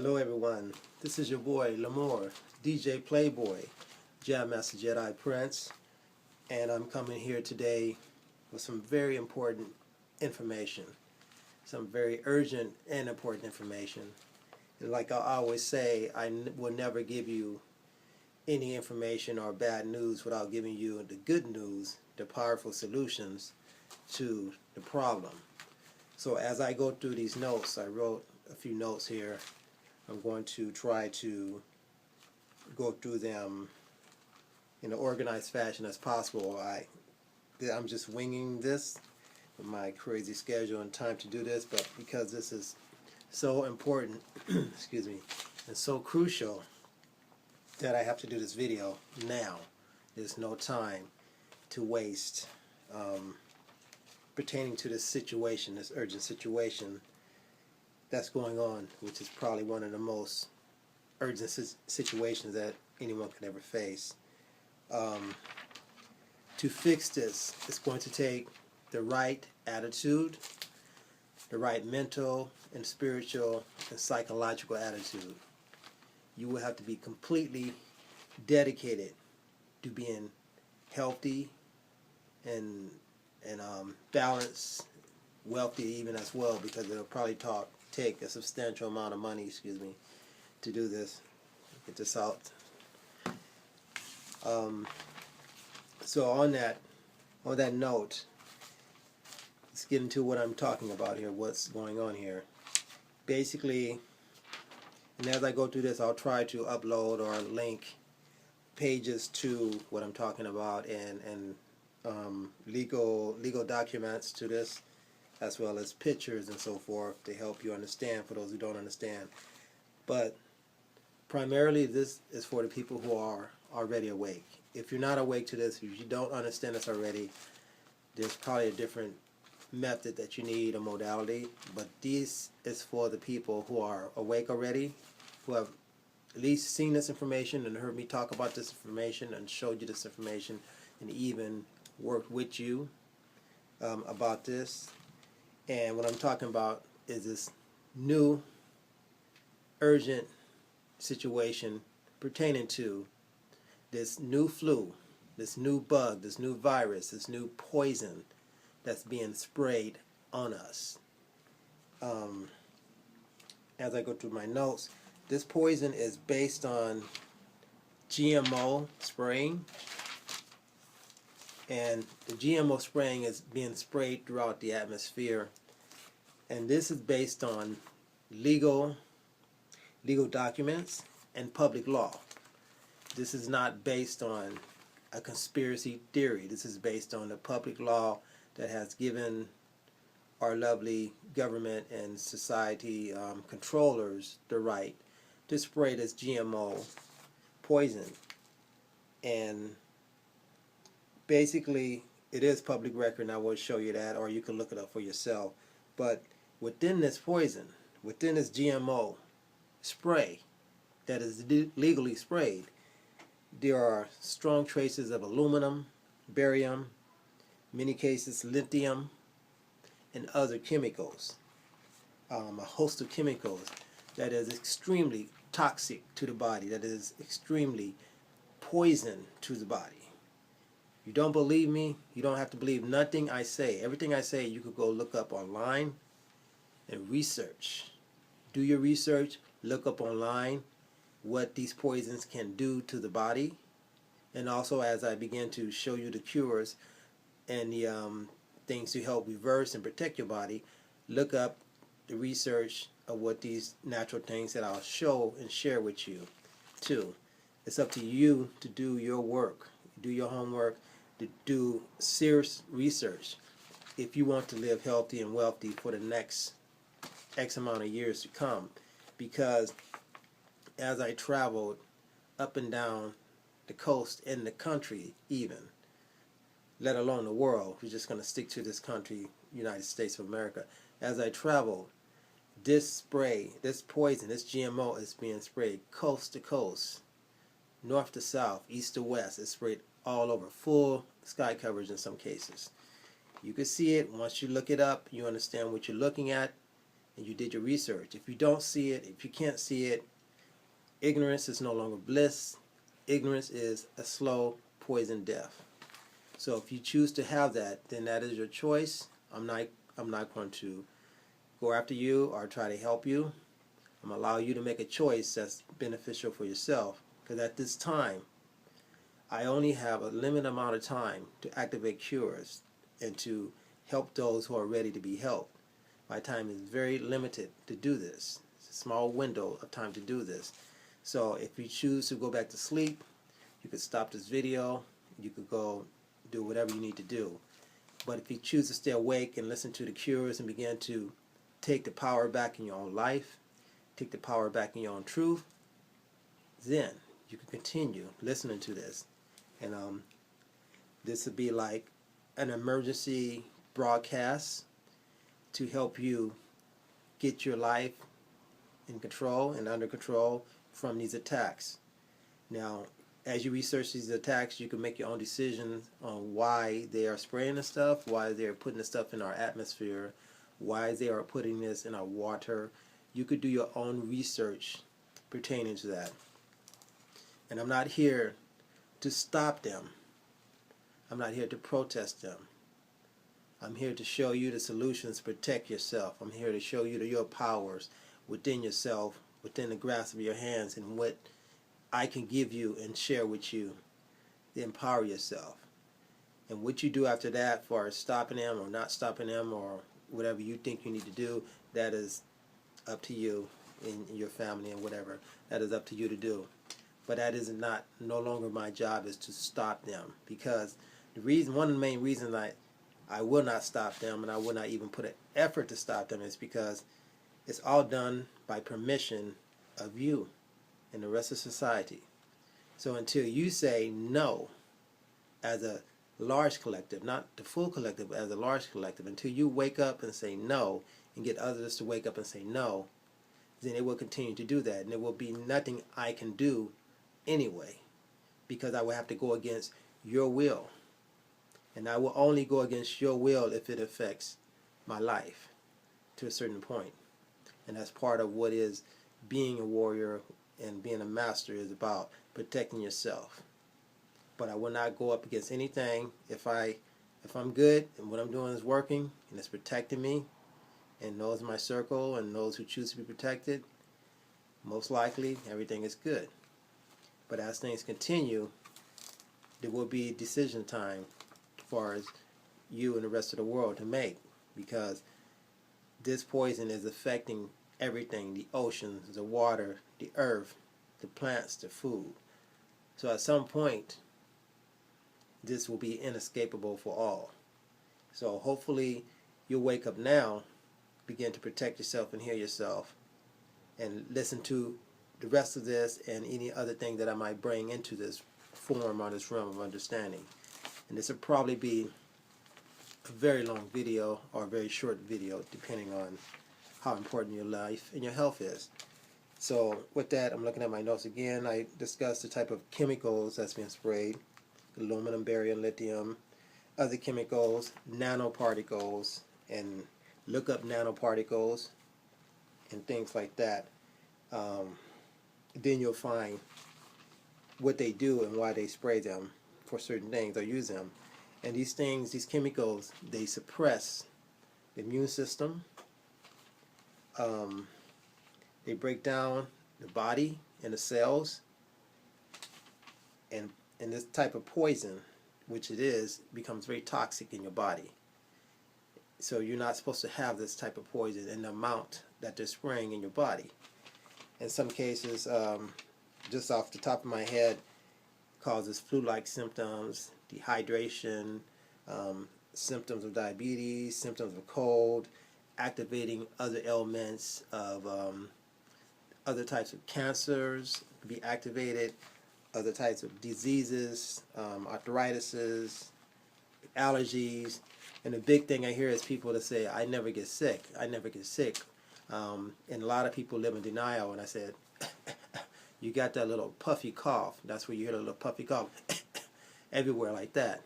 Hello everyone, this is your boy Lamore, DJ Playboy, Jam Master Jedi Prince, and I'm coming here today with some very important information, some very urgent and important information. And like I always say, I will never give you any information or bad news without giving you the good news, the powerful solutions to the problem. So as I go through these notes, I wrote a few notes here. I'm going to try to go through them in an organized fashion as possible. I'm just winging this with my crazy schedule and time to do this, but because this is so important, excuse me, and so crucial that I have to do this video now. There's no time to waste pertaining to this situation, this urgent situation that's going on, which is probably one of the most urgent situations that anyone could ever face. To fix this, it's going to take the right attitude, the right mental and spiritual and psychological attitude. You will have to be completely dedicated to being healthy and balanced, wealthy even as well, because it'll probably take a substantial amount of money, to do this. Get this out. So on that note, let's get into what I'm talking about here, what's going on here. Basically, and as I go through this, I'll try to upload or link pages to what I'm talking about and legal documents to this, as well as pictures and so forth to help you understand, for those who don't understand. But primarily this is for the people who are already awake. If you're not awake to this, if you don't understand this already, there's probably a different method that you need, a modality, but this is for the people who are awake already, who have at least seen this information and heard me talk about this information and showed you this information and even worked with you about this. And what I'm talking about is this new urgent situation pertaining to this new flu, this new bug, this new virus, this new poison that's being sprayed on us. As I go through my notes, this poison is based on GMO spraying, and the GMO spraying is being sprayed throughout the atmosphere, and this is based on legal documents and public law. This is not based on a conspiracy theory. This is based on the public law that has given our lovely government and society controllers the right to spray this GMO poison. And basically, it is public record, and I will show you that, or you can look it up for yourself. But within this poison, within this GMO spray that is legally sprayed, there are strong traces of aluminum, barium, many cases lithium, and other chemicals, a host of chemicals that is extremely toxic to the body, that is extremely poison to the body. You don't believe me? You don't have to believe nothing I say. Everything I say you could go look up online and research. Do your research, look up online what these poisons can do to the body. And also, as I begin to show you the cures and the things to help reverse and protect your body, look up the research of what these natural things that I'll show and share with you too. It's up to you to do your work, do your homework, to do serious research if you want to live healthy and wealthy for the next X amount of years to come. Because as I traveled up and down the coast in the country even, let alone the world, we're just going to stick to this country, United States of America. As I traveled, this spray, this poison, this GMO is being sprayed coast to coast, north to south, east to west. It's sprayed all over, full sky coverage in some cases. You can see it. Once you look it up, you understand what you're looking at, and you did your research. If you don't see it, if you can't see it, ignorance is no longer bliss. Ignorance is a slow poison death. So if you choose to have that, then that is your choice. I'm not going to go after you or try to help you. I'm going to allow you to make a choice that's beneficial for yourself. Because at this time, I only have a limited amount of time to activate cures and to help those who are ready to be helped. My time is very limited to do this. It's a small window of time to do this. So if you choose to go back to sleep, you could stop this video. You could go do whatever you need to do. But if you choose to stay awake and listen to the cures and begin to take the power back in your own life, take the power back in your own truth, then you can continue listening to this. And this would be like an emergency broadcast to help you get your life in control and under control from these attacks. Now, as you research these attacks, you can make your own decisions on why they are spraying the stuff, why they're putting the stuff in our atmosphere, why they are putting this in our water. You could do your own research pertaining to that. And I'm not here to stop them. I'm not here to protest them. I'm here to show you the solutions to protect yourself. I'm here to show you your powers within yourself, within the grasp of your hands, and what I can give you and share with you to empower yourself. And what you do after that, for stopping them or not stopping them or whatever you think you need to do, that is up to you and your family and whatever. That is up to you to do. But that is no longer my job, is to stop them. Because one of the main reasons I will not stop them, and I will not even put an effort to stop them, is because it's all done by permission of you and the rest of society. So until you say no, as a large collective, not the full collective, but as a large collective, until you wake up and say no and get others to wake up and say no, then it will continue to do that. And there will be nothing I can do anyway, because I will have to go against your will. And I will only go against your will if it affects my life to a certain point. And that's part of what is being a warrior and being a master, is about protecting yourself. But I will not go up against anything if I'm good and what I'm doing is working and it's protecting me and those in my circle and those who choose to be protected. Most likely everything is good. But as things continue, there will be decision time as far as you and the rest of the world to make, because this poison is affecting everything: the oceans, the water, the earth, the plants, the food. So at some point, this will be inescapable for all. So hopefully you'll wake up now, begin to protect yourself and heal yourself, and listen to the rest of this and any other thing that I might bring into this form or this realm of understanding. And this will probably be a very long video or a very short video, depending on how important your life and your health is. So with that, I'm looking at my notes again. I discussed the type of chemicals that's being sprayed: aluminum, barium, lithium, other chemicals, nanoparticles, and look up nanoparticles and things like that. Then you'll find what they do and why they spray them for certain things or use them. And these things, these chemicals, they suppress the immune system. They break down the body and the cells, and this type of poison, which it is, becomes very toxic in your body. So you're not supposed to have this type of poison in the amount that they're spraying in your body. In some cases, just off the top of my head, causes flu-like symptoms, dehydration, symptoms of diabetes, symptoms of cold, activating other ailments of other types of cancers be activated, other types of diseases, arthritises, allergies. And the big thing I hear is people that say, I never get sick, I never get sick. And a lot of people live in denial. And I said, you got that little puffy cough. That's where you hear the little puffy cough everywhere like that.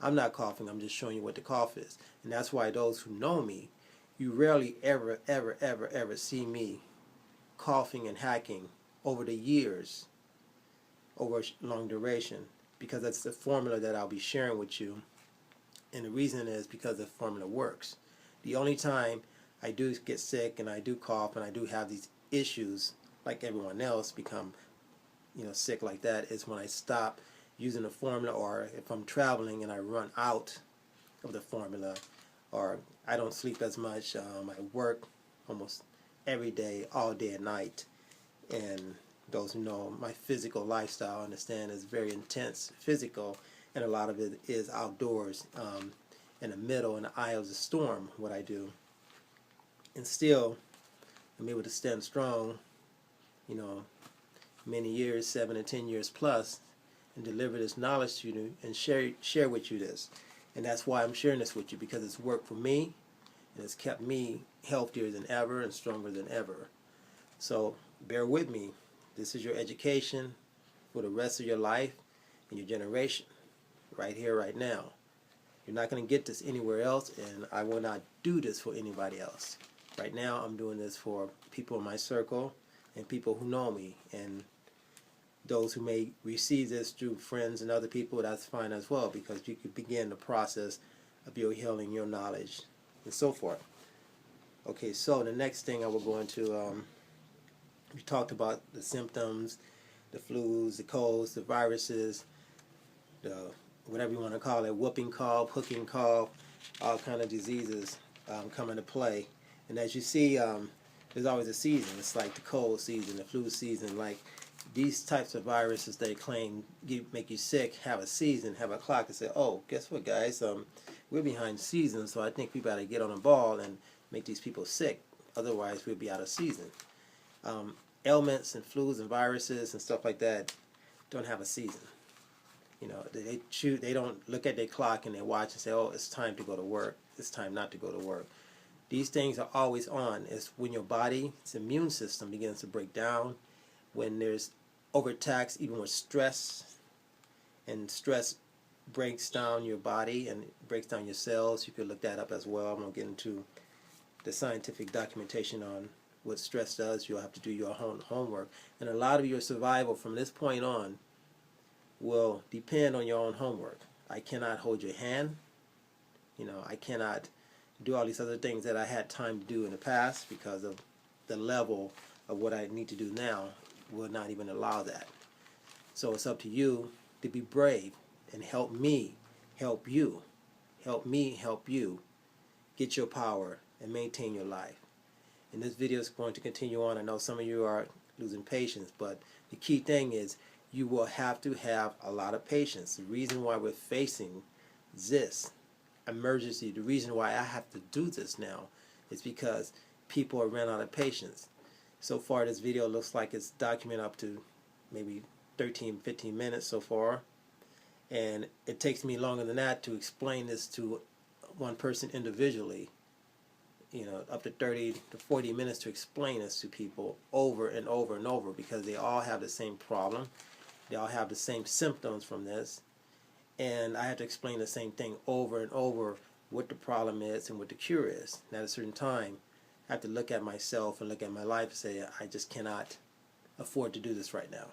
I'm not coughing, I'm just showing you what the cough is. And that's why those who know me, You rarely ever see me coughing and hacking over the years, over a long duration, because that's the formula that I'll be sharing with you. And the reason is because the formula works. The only time I do get sick and I do cough and I do have these issues like everyone else become sick like that is when I stop using the formula, or if I'm traveling and I run out of the formula, or I don't sleep as much. I work almost every day, all day and night, and those who know my physical lifestyle understand it's very intense physical, and a lot of it is outdoors, in the middle, in the eye of the storm, what I do. And still, I'm able to stand strong, many years, 7 to 10 years plus, and deliver this knowledge to you and share with you this. And that's why I'm sharing this with you, because it's worked for me, and it's kept me healthier than ever and stronger than ever. So bear with me. This is your education for the rest of your life and your generation, right here, right now. You're not going to get this anywhere else, and I will not do this for anybody else. Right now, I'm doing this for people in my circle and people who know me, and those who may receive this through friends and other people, that's fine as well, because you could begin the process of your healing, your knowledge, and so forth. Okay, so the next thing I will go into, we talked about the symptoms, the flus, the colds, the viruses, the whatever you want to call it, whooping cough, hooking cough, all kind of diseases come into play. And as you see, there's always a season. It's like the cold season, the flu season. Like these types of viruses they claim make you sick have a season, have a clock, and say, oh, guess what, guys? We're behind season, so I think we better get on the ball and make these people sick. Otherwise, we'll be out of season. Ailments and flus and viruses and stuff like that don't have a season. They don't look at their clock and they watch and say, oh, it's time to go to work. It's time not to go to work. These things are always on. It's when your body's immune system begins to break down, when there's overtax, even with stress, and stress breaks down your body and breaks down your cells. You could look that up as well. I'm going to get into the scientific documentation on what stress does. You'll have to do your own homework. And a lot of your survival from this point on will depend on your own homework. I cannot hold your hand. I cannot do all these other things that I had time to do in the past because of the level of what I need to do now will not even allow that. So it's up to you to be brave and help me help you. Help me help you get your power and maintain your life. And this video is going to continue on. I know some of you are losing patience, but the key thing is you will have to have a lot of patience. The reason why we're facing this emergency, the reason why I have to do this now is because people have ran out of patience. So far this video looks like it's documented up to maybe 13-15 minutes so far, and it takes me longer than that to explain this to one person individually, up to 30 to 40 minutes to explain this to people over and over and over, because they all have the same problem, they all have the same symptoms from this, and I have to explain the same thing over and over, what the problem is and what the cure is. And at a certain time I have to look at myself and look at my life and say, I just cannot afford to do this right now.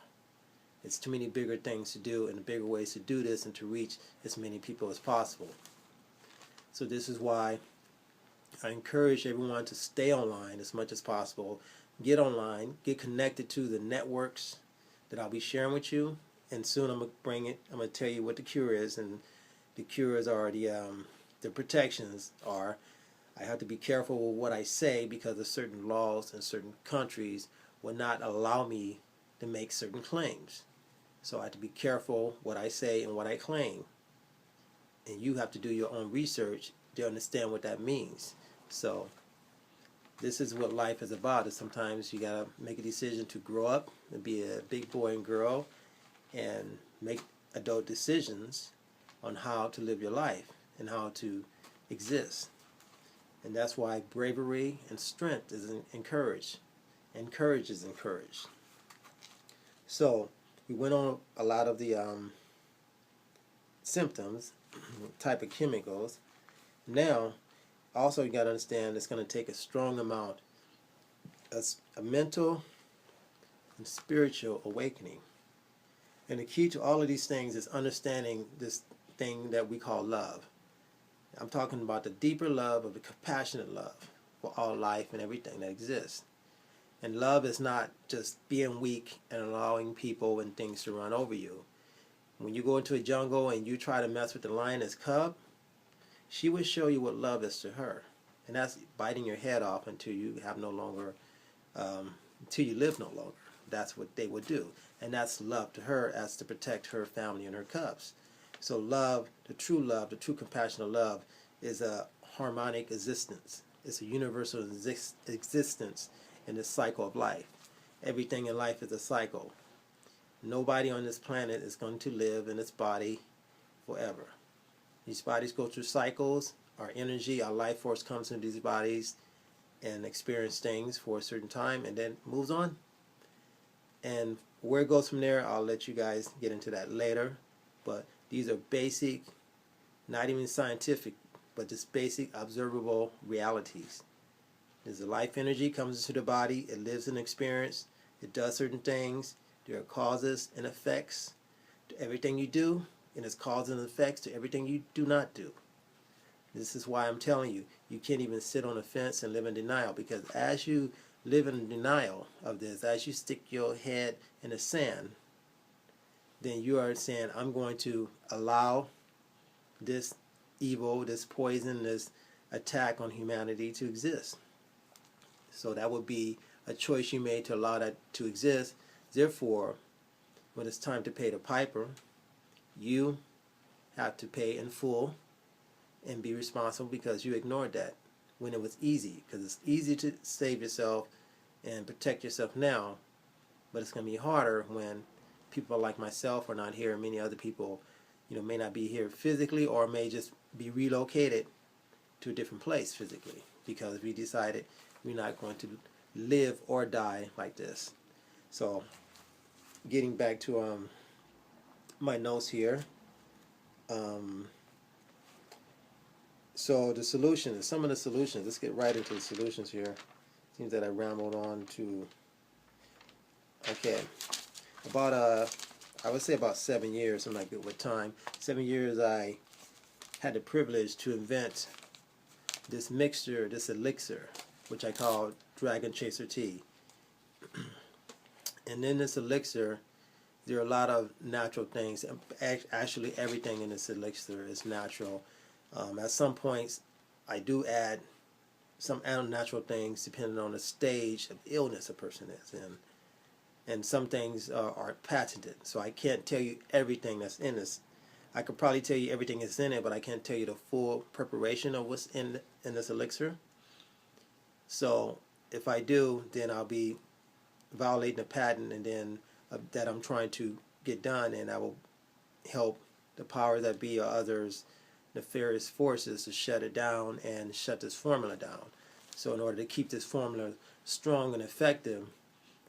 It's too many bigger things to do and bigger ways to do this and to reach as many people as possible. So this is why I encourage everyone to stay online as much as possible. Get online, get connected to the networks that I'll be sharing with you, and soon I'm going to tell you what the cure is, and the cures are the protections are. I have to be careful with what I say because of certain laws in certain countries will not allow me to make certain claims. So I have to be careful what I say and what I claim. And you have to do your own research to understand what that means. So this is what life is about. Is sometimes you got to make a decision to grow up and be a big boy and girl and make adult decisions on how to live your life and how to exist. And that's why bravery and strength is encouraged. And courage is encouraged. So we went on a lot of the symptoms, type of chemicals. Now also you got to understand it's going to take a strong amount, a mental and spiritual awakening. And the key to all of these things is understanding this thing that we call love. I'm talking about the deeper love of the compassionate love for all life and everything that exists. And love is not just being weak and allowing people and things to run over you. When you go into a jungle and you try to mess with the lioness cub, she will show you what love is to her. And that's biting your head off until you have no longer, until you live no longer. That's what they would do. And that's love to her, as to protect her family and her cubs. So love, the true compassionate love, is a harmonic existence. It's a universal existence in the cycle of life. Everything in life is a cycle. Nobody on this planet is going to live in this body forever. These bodies go through cycles. Our energy, our life force comes into these bodies and experience things for a certain time and then moves on. And where it goes from there, I'll let you guys get into that later. But these are basic, not even scientific, but just basic observable realities. There's a life energy comes into the body, it lives an experience, it does certain things, there are causes and effects to everything you do, and there's causes and effects to everything you do not do. This is why I'm telling you, you can't even sit on a fence and live in denial, because as you live in denial of this, as you stick your head in the sand, then you are saying, I'm going to allow this evil, this poison, this attack on humanity to exist. So that would be a choice you made to allow that to exist. Therefore, when it's time to pay the piper, you have to pay in full and be responsible, because you ignored that when it was easy. Because it's easy to save yourself and protect yourself now, but it's going to be harder when people like myself are not here, and many other people, may not be here physically, or may just be relocated to a different place physically, because we decided we're not going to live or die like this. So, getting back to my notes here. So the solutions, some of the solutions. Let's get right into the solutions here. Seems that I rambled on to. Okay, about I would say about 7 years. I'm not good with time. 7 years I had the privilege to invent this mixture, this elixir, which I call Dragon Chaser Tea. And in this elixir, there are a lot of natural things. Actually, everything in this elixir is natural. At some points, I do add some unnatural things depending on the stage of illness a person is in. And some things are patented, so I can't tell you everything that's in this. I could probably tell you everything that's in it, but I can't tell you the full preparation of what's in this elixir. So if I do, then I'll be violating a patent, and then that I'm trying to get done, and I will help the powers that be or others, nefarious forces, to shut it down and shut this formula down. So in order to keep this formula strong and effective,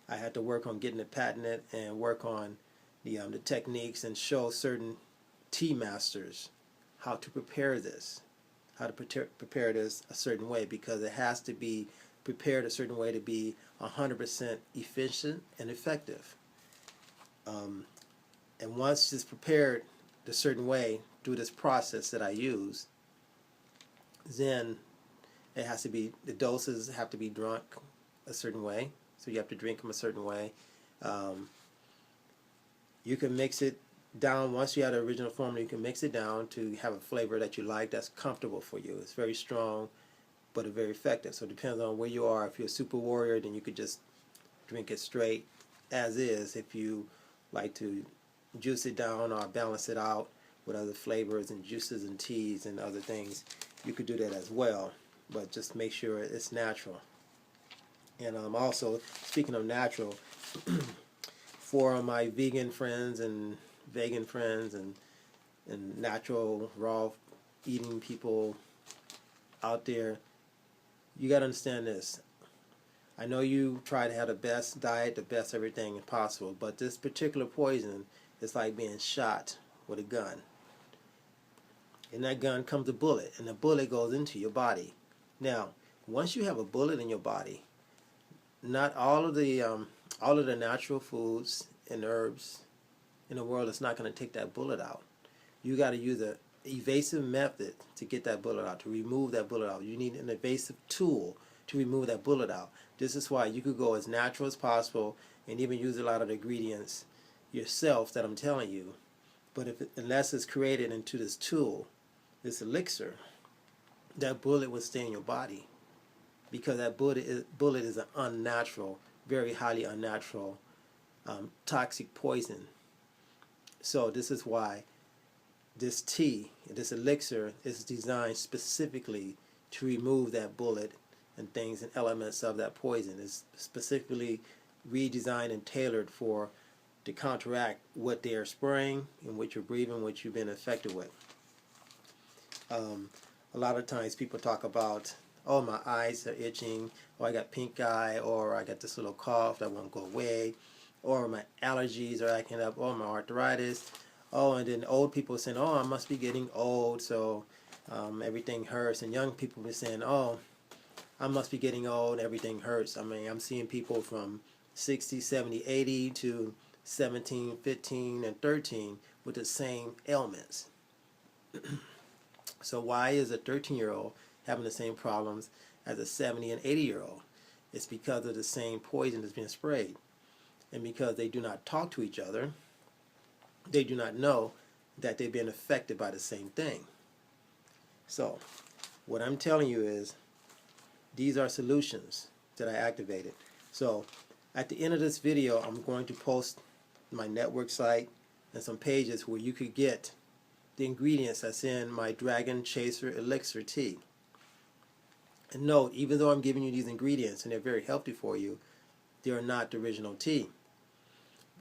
I had to work on getting it patented and work on the techniques, and show certain tea masters how to prepare this, how to prepare this a certain way, because it has to be prepared a certain way to be 100% efficient and effective. And once it's prepared a certain way through this process that I use, then it has to be, the doses have to be drunk a certain way. So you have to drink them a certain way. You can mix it down. Once you have the original formula, you can mix it down to have a flavor that you like, that's comfortable for you. It's very strong, but it's very effective. So it depends on where you are. If you're a super warrior, then you could just drink it straight as is. If you like to juice it down or balance it out with other flavors and juices and teas and other things, you could do that as well. But just make sure it's natural. And also, speaking of natural, for my vegan friends and and natural raw eating people out there, you got to understand this. I know you try to have the best diet, the best everything possible, but this particular poison is like being shot with a gun. In that gun comes a bullet, and the bullet goes into your body. Now, once you have a bullet in your body, not all of the natural foods and herbs in the world is not going to take that bullet out. You got to use a evasive method to get that bullet out, to remove that bullet out. You need an evasive tool to remove that bullet out. This is why you could go as natural as possible and even use a lot of the ingredients yourself that I'm telling you. But unless it's created into this tool, this elixir, that bullet will stay in your body, because that bullet is an unnatural, very highly unnatural, toxic poison. So this is why this tea, this elixir, is designed specifically to remove that bullet and things and elements of that poison. It's specifically redesigned and tailored to counteract what they are spraying and what you're breathing, what you've been affected with. A lot of times people talk about, oh, my eyes are itching, or I got pink eye, or I got this little cough that won't go away, or my allergies are acting up, or my arthritis. Oh, and then old people saying, oh, I must be getting old, so everything hurts. And young people were saying, oh, I must be getting old, everything hurts. I mean, I'm seeing people from 60, 70, 80 to 17, 15, and 13 with the same ailments. So why is a 13-year-old having the same problems as a 70 and 80-year-old? It's because of the same poison that's being sprayed. And because they do not talk to each other, they do not know that they've been affected by the same thing. So what I'm telling you is, these are solutions that I activated. So at the end of this video, I'm going to post my network site and some pages where you could get the ingredients that's in my Dragon Chaser Elixir tea. And note, even though I'm giving you these ingredients and they're very healthy for you, they are not the original tea.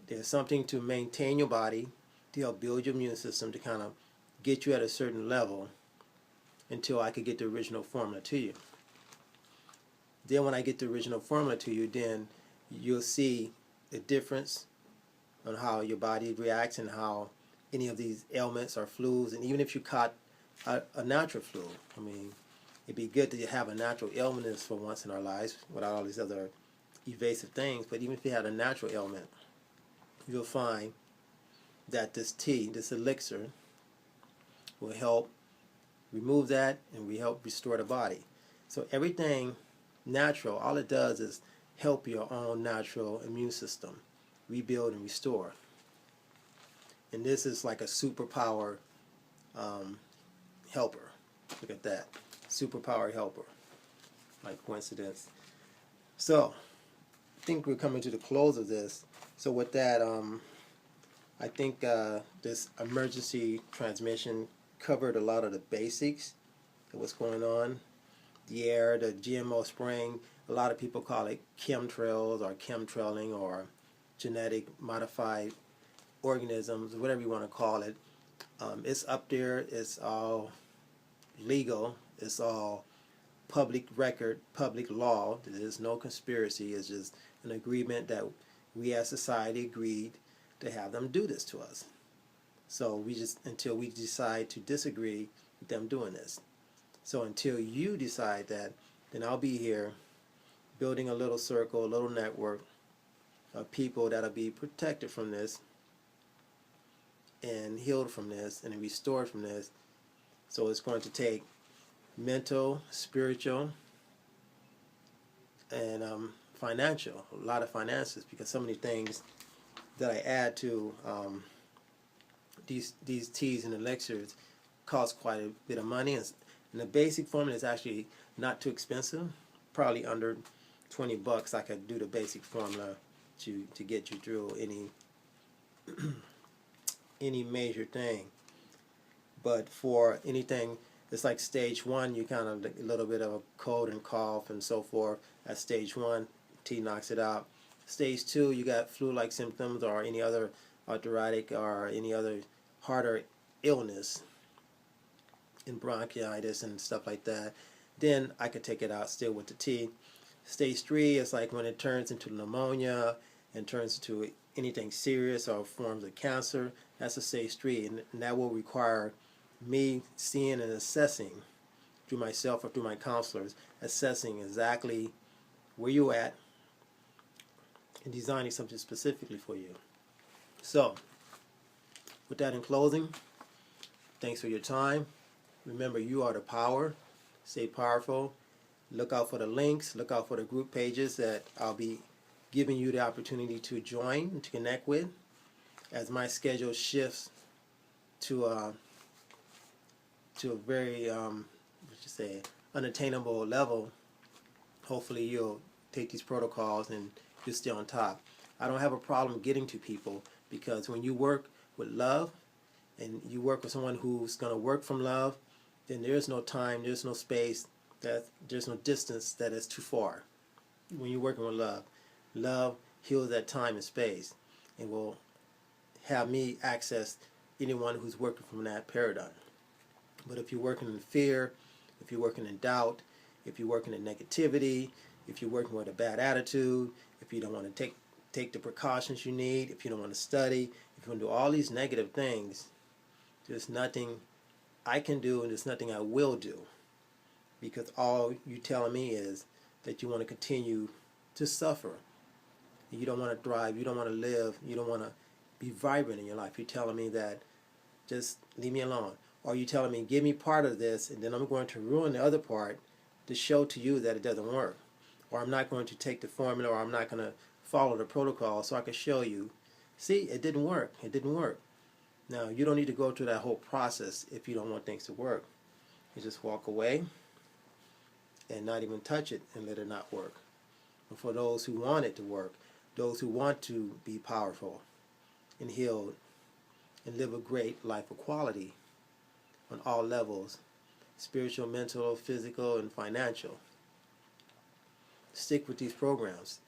There's something to maintain your body, to help build your immune system, to kind of get you at a certain level until I could get the original formula to you. Then when I get the original formula to you, then you'll see the difference on how your body reacts and how any of these ailments or flus, and even if you caught a natural flu, I mean, it'd be good to have a natural ailment for once in our lives without all these other evasive things. But even if you had a natural ailment, you'll find that this tea, this elixir, will help remove that and will help restore the body. So everything natural, all it does is help your own natural immune system rebuild and restore. And this is like a superpower helper. Look at that. Superpower helper. Like coincidence. So, I think we're coming to the close of this. So with that, I think this emergency transmission covered a lot of the basics of what's going on. The air, the GMO spraying, a lot of people call it chemtrails or chemtrailing or genetic modified organisms, whatever you want to call it. It's up there. It's all legal. It's all public record, public law. There's no conspiracy. It's just an agreement that we as society agreed to have them do this to us. So we just, until we decide to disagree with them doing this. So until you decide that, then I'll be here building a little circle, a little network of people that'll be protected from this and healed from this and restored from this. So it's going to take mental, spiritual, and financial, a lot of finances, because some of the things that I add to these teas and elixirs cost quite a bit of money. And the basic formula is actually not too expensive, probably under $20. I could do the basic formula to get you through any major thing. But for anything, it's like stage 1, you kind of a little bit of a cold and cough and so forth. At stage 1, tea knocks it out. Stage 2, you got flu-like symptoms or any other arthritic or any other harder illness and bronchitis and stuff like that. Then I could take it out still with the tea. Stage 3 is like when it turns into pneumonia and turns into anything serious or forms of cancer. That's a stage 3, and that will require me seeing and assessing through myself or through my counselors, assessing exactly where you're at and designing something specifically for you. So, with that in closing, thanks for your time. Remember, you are the power. Stay powerful. Look out for the links. Look out for the group pages that I'll be giving you the opportunity to join and to connect with. As my schedule shifts to a very unattainable level, hopefully you'll take these protocols and you'll stay on top. I don't have a problem getting to people, because when you work with love and you work with someone who's going to work from love, then there's no time, there's no space, there's no distance that is too far. When you're working with love, love heals that time and space and will have me access anyone who's working from that paradigm. But if you're working in fear, if you're working in doubt, if you're working in negativity, if you're working with a bad attitude, if you don't want to take the precautions you need, if you don't want to study, if you want to do all these negative things, there's nothing I can do and there's nothing I will do, because all you're telling me is that you want to continue to suffer. You don't want to thrive, you don't want to live, you don't want to be vibrant in your life. You're telling me that just leave me alone. Or you're telling me give me part of this and then I'm going to ruin the other part to show to you that it doesn't work. Or I'm not going to take the formula, or I'm not going to follow the protocol so I can show you, see, it didn't work. It didn't work. Now, you don't need to go through that whole process if you don't want things to work. You just walk away and not even touch it and let it not work. But for those who want it to work, those who want to be powerful and healed and live a great life of quality on all levels, spiritual, mental, physical, and financial, stick with these programs.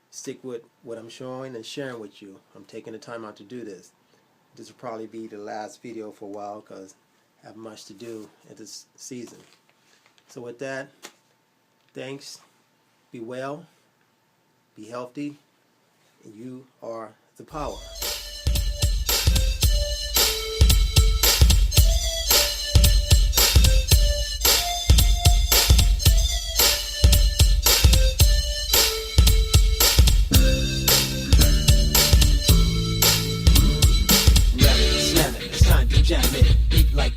Stick with what I'm showing and sharing with you. I'm taking the time out to do this. This will probably be the last video for a while because I have much to do at this season. So with that, thanks. Be well. Be healthy. And you are the power.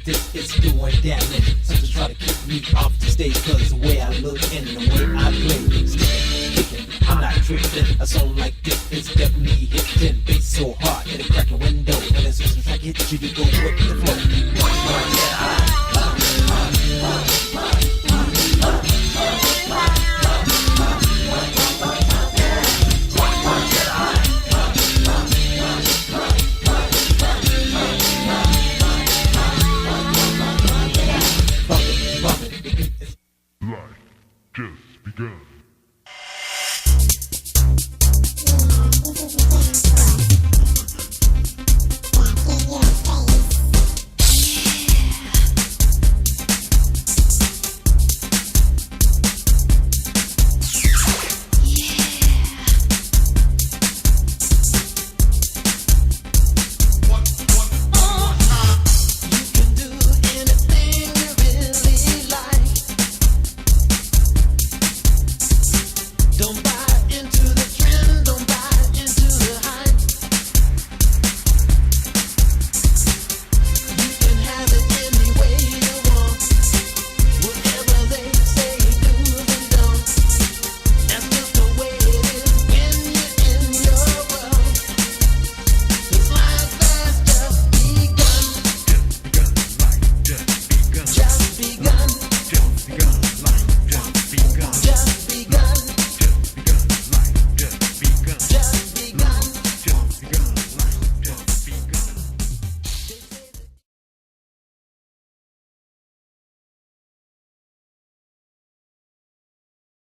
This is doing damage. Some just try to keep me off the stage, cause the way I look and the way I play, sticking, kicking, I'm not tripping. A song like this is definitely hitting. Bass so hard, it'll crack a window. And as soon as I hit you, you go with the flow.